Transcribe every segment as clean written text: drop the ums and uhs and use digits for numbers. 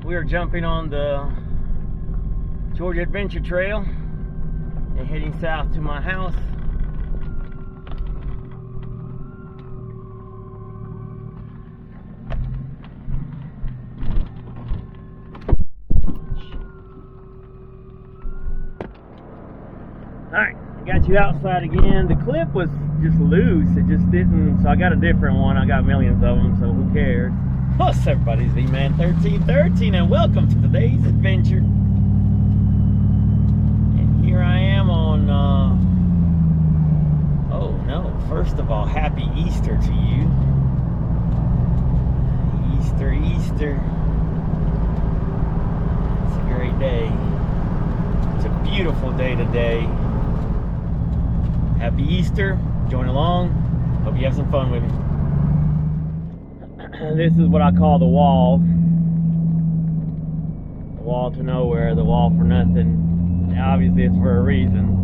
we are jumping on the Georgia Adventure Trail and heading south to my house. Alright, got you outside again. The clip was just loose, it just didn't, so I got a different one. I got millions of them, so who cares? What's everybody's Vman1313 and welcome to today's adventure. And here I am on, oh no, first of all, happy Easter to you. Easter, Easter. It's a great day. It's a beautiful day today. Happy Easter, join along, hope you have some fun with me. This is what I call the wall. The wall to nowhere, the wall for nothing. Obviously it's for a reason,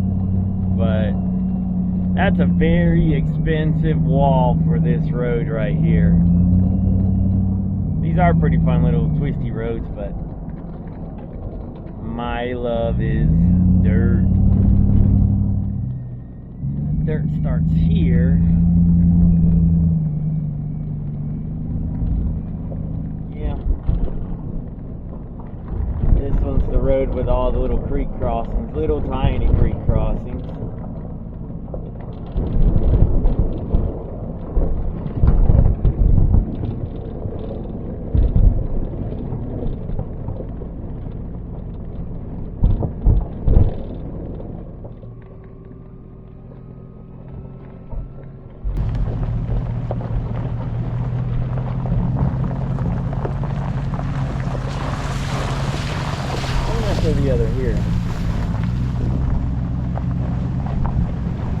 but that's a very expensive wall for this road right here. These are pretty fun little twisty roads, but my love is dirt. Dirt starts here. Yeah. This one's the road with all the little creek crossings, little tiny creek crossings. The other here.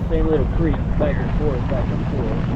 Same little creek, back and forth, back and forth.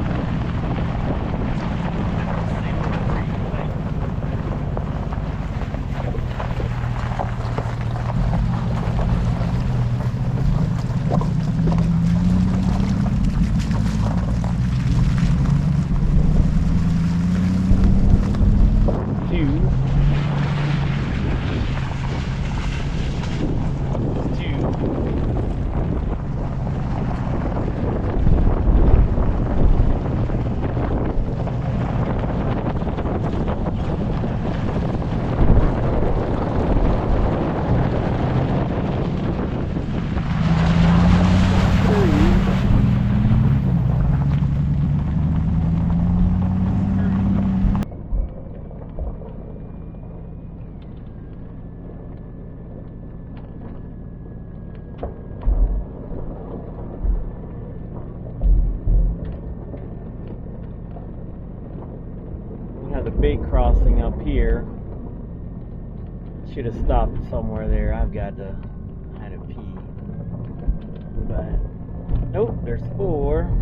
The big crossing up here. Should have stopped somewhere there. I had to pee. But nope, there's 4.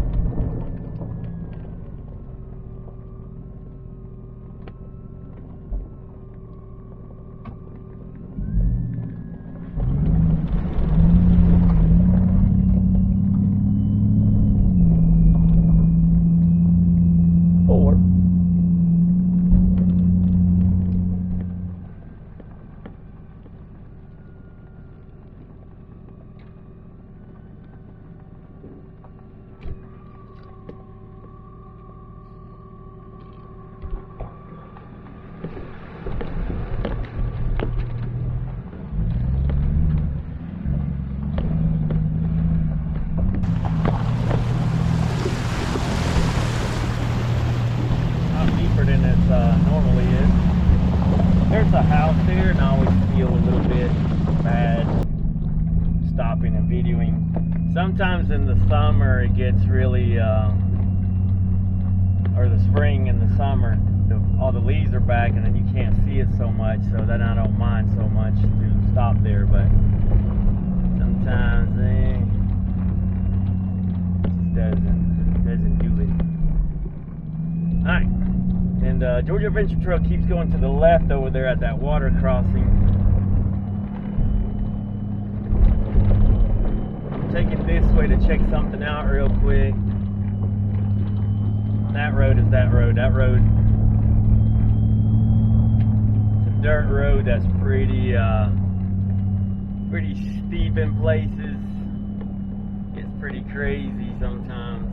Than it normally is. There's a house there, and I always feel a little bit bad stopping and videoing. Sometimes in the summer it gets really, or the spring and the summer, all the leaves are back, and then you can't see it so much. So then I don't mind so much to stop there, but sometimes it just doesn't do it. All right. And Georgia Adventure Trail keeps going to the left over there at that water crossing. I'm taking this way to check something out real quick. That road is that road. That road dirt road that's pretty pretty steep in places. It's pretty crazy sometimes.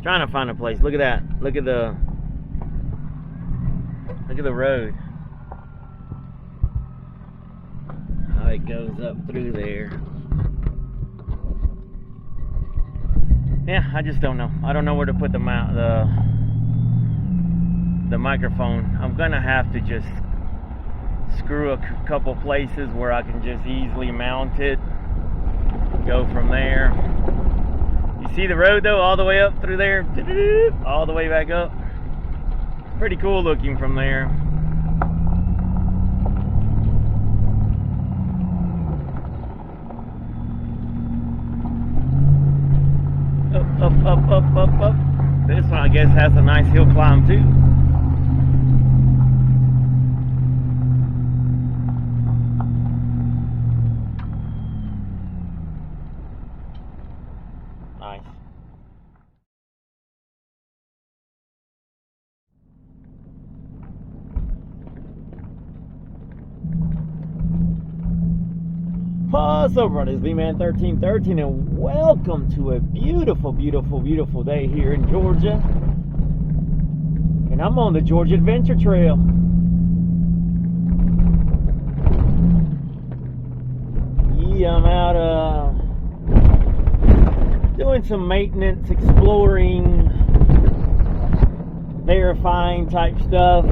Trying to find a place. Look at that. Look at the road. How it goes up through there. Yeah, I just don't know. I don't know where to put the microphone. I'm gonna have to just screw a couple places where I can just easily mount it. Go from there. You see the road though, all the way up through there, all the way back up. Pretty cool looking from there. Up. This one I guess has a nice hill climb too. Nice. What's up, brothers? Vman1313, and welcome to a beautiful, beautiful, beautiful day here in Georgia. And I'm on the Georgia Adventure Trail. Yeah, I'm out doing some maintenance, exploring, verifying type stuff.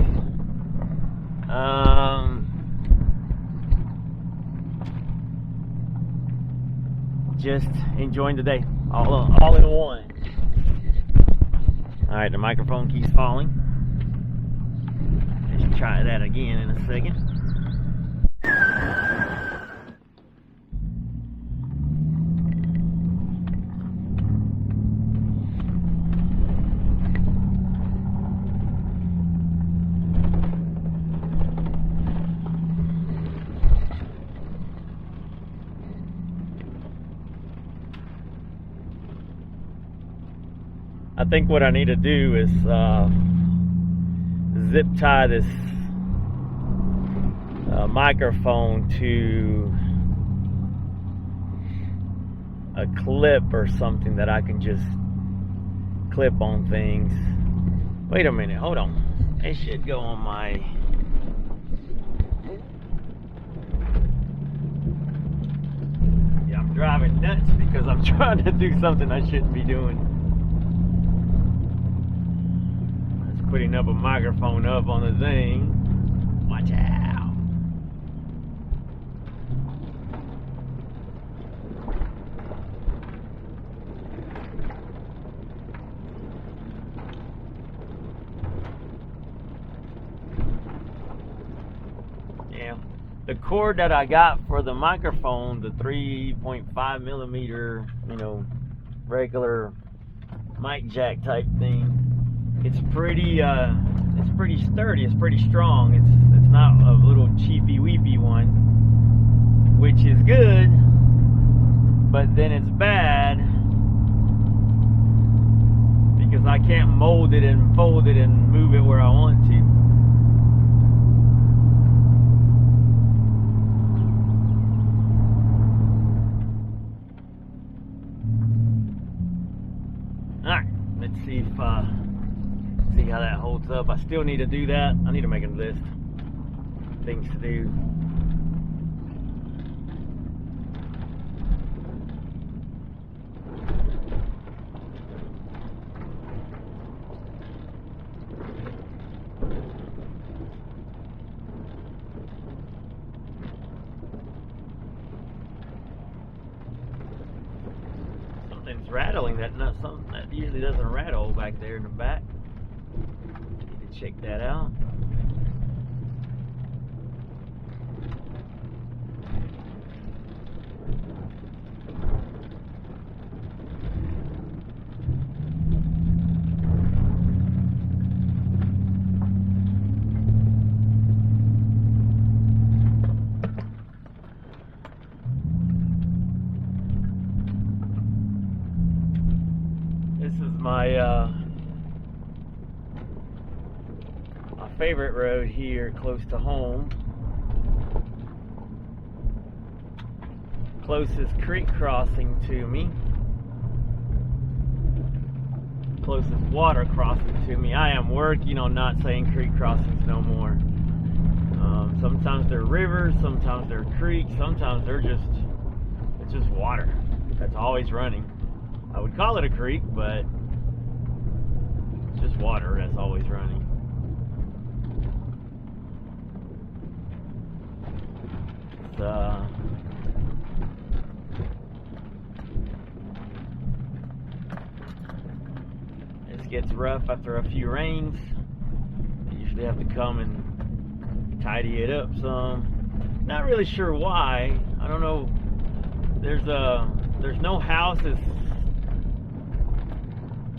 Just enjoying the day, all in one. All right, the microphone keeps falling. Let's try that again in a second. I think what I need to do is zip tie this microphone to a clip or something that I can just clip on things. Wait a minute, hold on. It should go on my... Yeah, I'm driving nuts because I'm trying to do something I shouldn't be doing. Putting up a microphone up on the thing. Watch out. Yeah. The cord that I got for the microphone, the 3.5 millimeter, regular mic jack type thing, it's pretty sturdy. It's pretty strong. It's not a little cheapy weepy one, which is good, but then it's bad because I can't mold it and fold it and move it where I want to. All right, let's see if see how that holds up. I still need to do that. I need to make a list of things to do. Something's rattling. That usually doesn't rattle back there in the back. Need to check that out. This is my my favorite road here, close to home. Closest creek crossing to me. Closest water crossing to me. I am working on not saying creek crossings no more. Sometimes they're rivers, sometimes they're creeks, sometimes it's just water that's always running. I would call it a creek, but it's just water that's always running. This gets rough after a few rains. You usually have to come and tidy it up some. Not really sure why. I don't know. There's no houses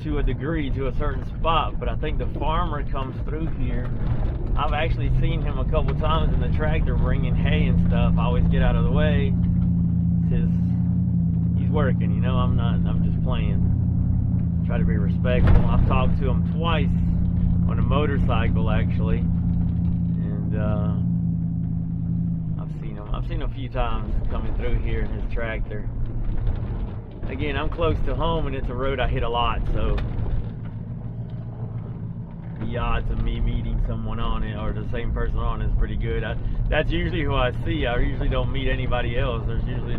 to a degree to a certain spot, but I think the farmer comes through here. I've actually seen him a couple times in the tractor bringing hay and stuff. I always get out of the way because he's working, you know. I'm just playing. Try to be respectful. I've talked to him twice on a motorcycle actually, and I've seen him a few times coming through here in his tractor. Again, I'm close to home and it's a road I hit a lot, so the odds of me meeting someone on it or the same person on it is pretty good. That's usually who I see. I usually don't meet anybody else. There's usually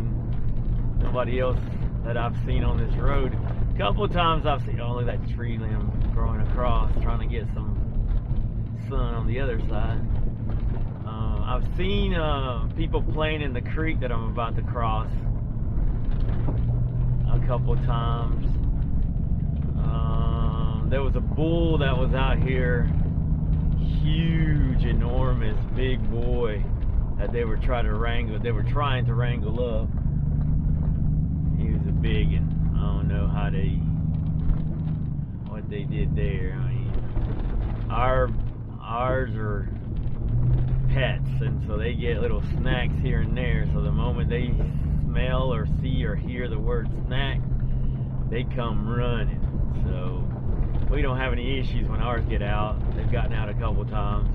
nobody else that I've seen on this road. A couple of times I've seen, oh, look at that tree limb growing across, trying to get some sun on the other side. I've seen people playing in the creek that I'm about to cross a couple of times. There was a bull that was out here, huge, enormous, big boy that they were trying to wrangle. They were trying to wrangle up. He was a big one. I don't know what they did there. I mean, ours are pets, and so they get little snacks here and there. So the moment they smell or see or hear the word snack, they come running. So we don't have any issues when ours get out. They've gotten out a couple times.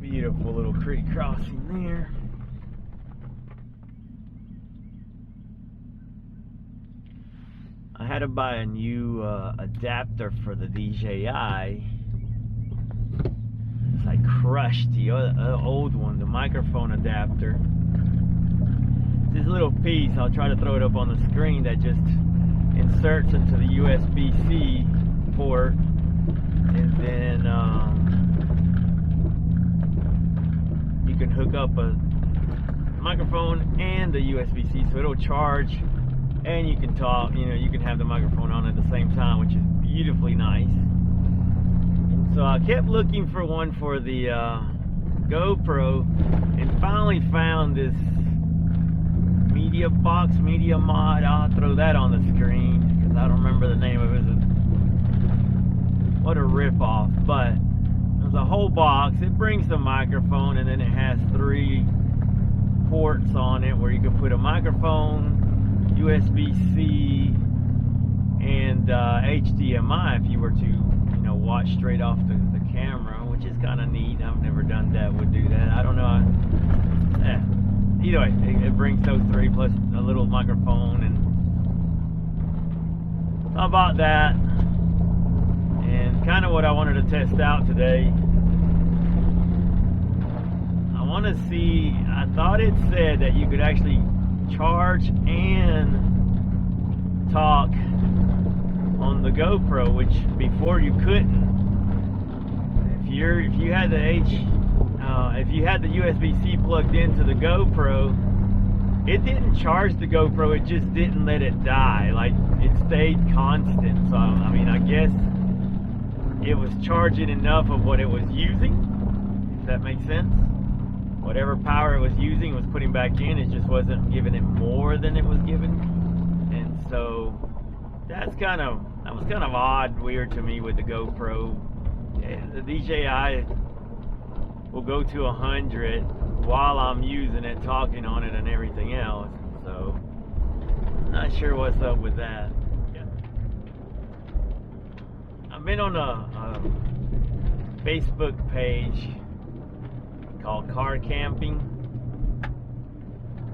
Beautiful little creek crossing there. I had to buy a new adapter for the DJI. I crushed the old one, the microphone adapter. This little piece, I'll try to throw it up on the screen, that just inserts into the USB-C port, and then you can hook up a microphone and the USB-C, so it'll charge and you can talk. You know, you can have the microphone on at the same time, which is beautifully nice. And so I kept looking for one for the GoPro, and finally found this Media Mod. I'll throw that on the screen because I don't remember the name of it. What a rip-off. But there's a whole box. It brings the microphone, and then it has 3 ports on it where you can put a microphone, USB-C, and HDMI if you were to, you know, watch straight off the camera, which is kind of neat. I've never done that, would do that. I don't know. Either way, it brings those 3 plus a little microphone, and I bought that. And kind of what I wanted to test out today, I want to see, I thought it said that you could actually charge and talk on the GoPro, which before you couldn't. If you had the USB-C plugged into the GoPro, it didn't charge the GoPro, it just didn't let it die. Like, it stayed constant. So I mean, I guess it was charging enough of what it was using, if that makes sense. Whatever power it was using was putting back in, it just wasn't giving it more than it was giving. And so that was kind of odd, weird to me with the GoPro. The DJI will go to 100 while I'm using it, talking on it and everything else. So I'm not sure what's up with that. I've been on a Facebook page called Car Camping.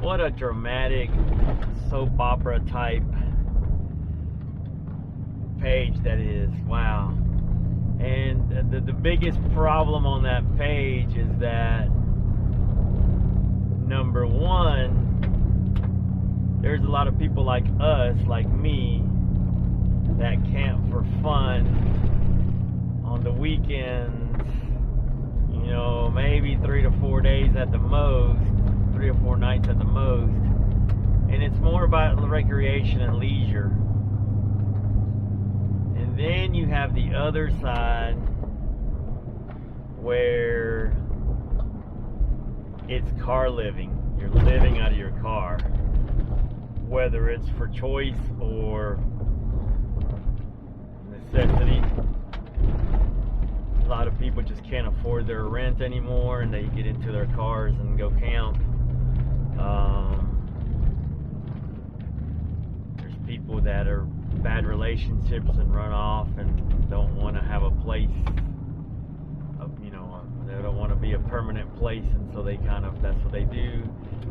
What a dramatic soap opera type page that is. Wow. And the biggest problem on that page is that, number one, there's a lot of people like us, like me, that camp for fun on the weekends, you know, maybe 3 to 4 days at the most, 3 or 4 nights at the most. And it's more about recreation and leisure. And then you have the other side where it's car living. You're living out of your car, whether it's for choice or necessity. A lot of people just can't afford their rent anymore, and they get into their cars and go camp. There's people that are bad relationships and run off and don't want to have a place, you know, they don't want to be a permanent place, and so that's what they do.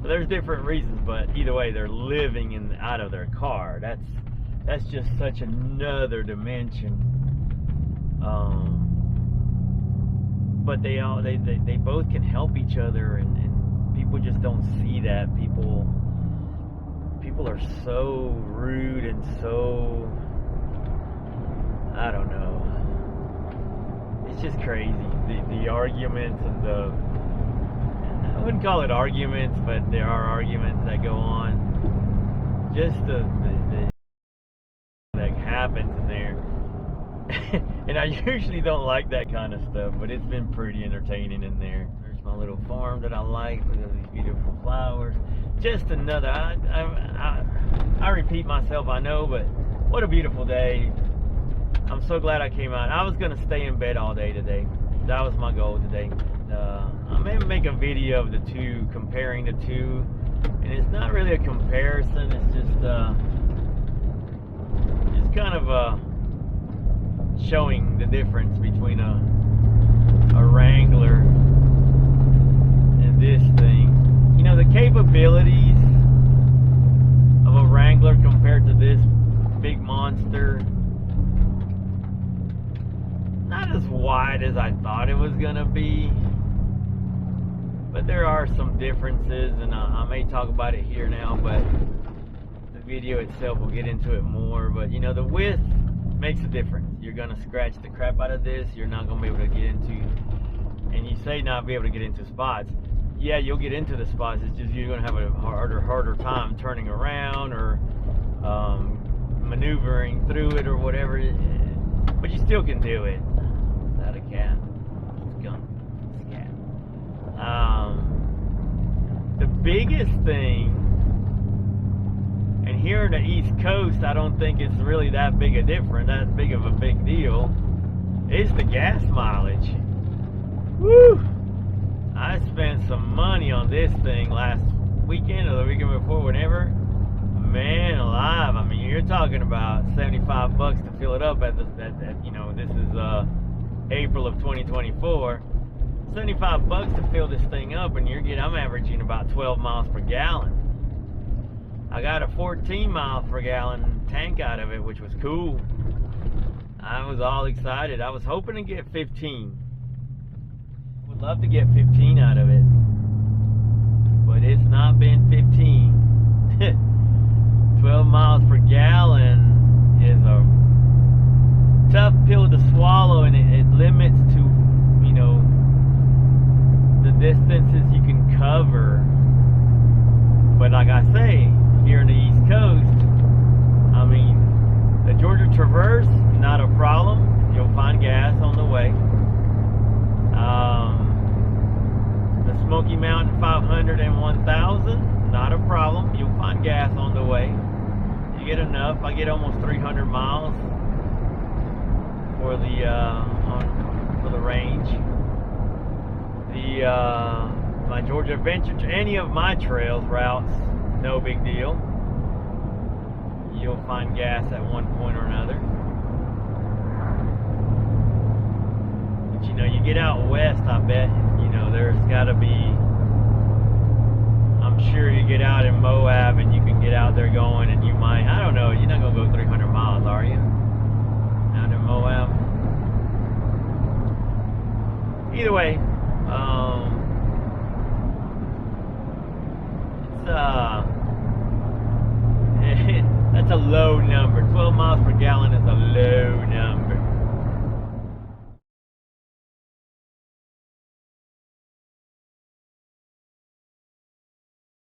So there's different reasons, but either way, they're living out of their car. That's just such another dimension. But they both can help each other, and people just don't see that. People are so rude and so, I don't know. It's just crazy. The arguments and I wouldn't call it arguments, but there are arguments that go on. Just the that happens in there. And I usually don't like that kind of stuff, but it's been pretty entertaining in there. There's my little farm that I like. Look at these beautiful flowers. Just another, I repeat myself, I know, but what a beautiful day. I'm so glad I came out. I was going to stay in bed all day today. That was my goal today. I may make a video of the two, comparing the two. And it's not really a comparison, it's just kind of showing the difference between a Wrangler and this thing. You know, the capabilities of a Wrangler compared to this big monster, not as wide as I thought it was gonna be, but there are some differences, and I may talk about it here now, but the video itself will get into it more. But you know, the width makes a difference. You're gonna scratch the crap out of this. You're not gonna be able to get into, and you say not be able to get into spots. Yeah, you'll get into the spots. It's just you're gonna have a harder time turning around or maneuvering through it or whatever. But you still can do it. Is that a cat? It's a cat. The biggest thing, and here in the East Coast, I don't think it's really that big of a big deal, is the gas mileage. Woo! I spent some money on this thing last weekend or the weekend before, whenever. Man alive, I mean, you're talking about $75 to fill it up at you know, this is April of 2024. $75 to fill this thing up, and I'm averaging about 12 miles per gallon. I got a 14 mile per gallon tank out of it, which was cool. I was all excited. I was hoping to get 15. Would love to get 15 out of it, but it's not been 15. 12 miles per gallon is tough pill to swallow, and it limits to, you know, the distances you can cover. But like I say, here in the East Coast, I mean, the Georgia Traverse, not a problem. You'll find gas on the way. The Smoky Mountain 500 and 1000, not a problem. You'll find gas on the way. You get enough. I get almost 300 miles for the range. My Georgia Adventure, any of my trails routes, no big deal. You'll find gas at one point or another. But you know, you get out west, I bet, you know, there's gotta be, I'm sure you get out in Moab and you can get out there going, and you might, I don't know, you're not gonna go 300 miles, are you? Out in Moab. Either way, that's a low number. 12 miles per gallon is a low number.